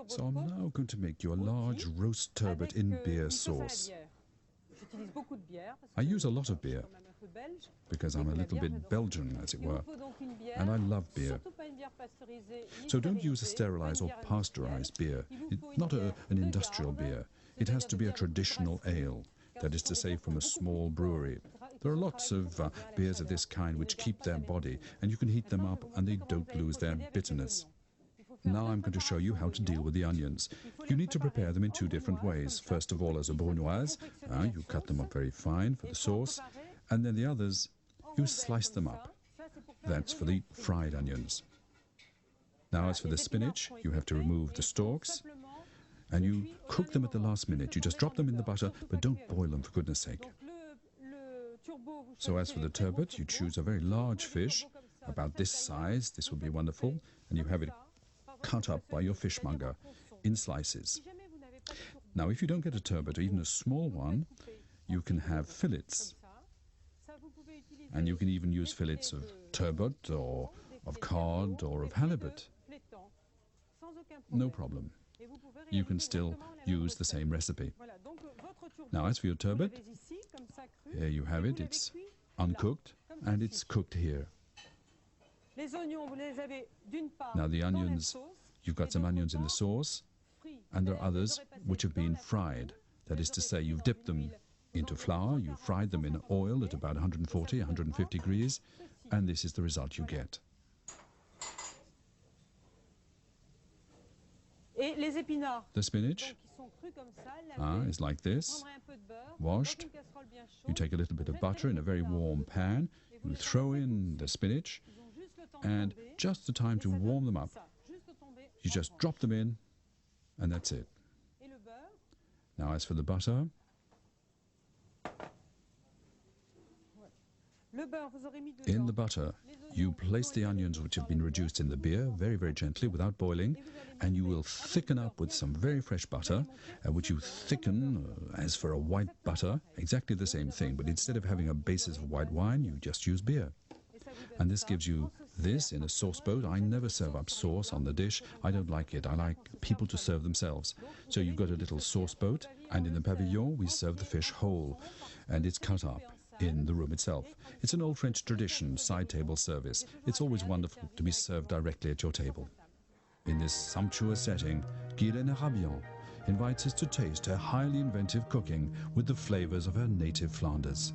So I'm now going to make you a large roast turbot in beer sauce. I use a lot of beer because I'm a little bit Belgian, as it were, and I love beer. So don't use a sterilized or pasteurized beer. It's not an industrial beer. It has to be a traditional ale, that is to say from a small brewery. There are lots of beers of this kind which keep their body, and you can heat them up and they don't lose their bitterness. Now I'm going to show you how to deal with the onions. You need to prepare them in two different ways. First of all, as a brunoise, you cut them up very fine for the sauce, and then the others, you slice them up. That's for the fried onions. Now, as for the spinach, you have to remove the stalks, and you cook them at the last minute. You just drop them in the butter, but don't boil them, for goodness sake. So as for the turbot, you choose a very large fish, about this size. This would be wonderful, and you have it cut up by your fishmonger in slices. Now, if you don't get a turbot, or even a small one, you can have fillets. And you can even use fillets of turbot, or of cod, or of halibut. No problem. You can still use the same recipe. Now, as for your turbot, here you have it. It's uncooked, and it's cooked here. Now the onions, you've got some onions in the sauce, and there are others which have been fried. That is to say, you've dipped them into flour, you've fried them in oil at about 140, 150 degrees, and this is the result you get. The spinach is like this, washed. You take a little bit of butter in a very warm pan, you throw in the spinach, and just the time to warm them up, you just drop them in, and that's it. Now, as for the butter, in the butter, you place the onions which have been reduced in the beer very, very gently without boiling, and you will thicken up with some very fresh butter, which you thicken as for a white butter, exactly the same thing, but instead of having a basis of white wine, you just use beer. And this gives you this in a sauce boat. I never serve up sauce on the dish. I don't like it. I like people to serve themselves. So you've got a little sauce boat, and in the pavillon we serve the fish whole, and it's cut up in the room itself. It's an old French tradition, side table service. It's always wonderful to be served directly at your table. In this sumptuous setting, Guylaine Rabian invites us to taste her highly inventive cooking with the flavors of her native Flanders.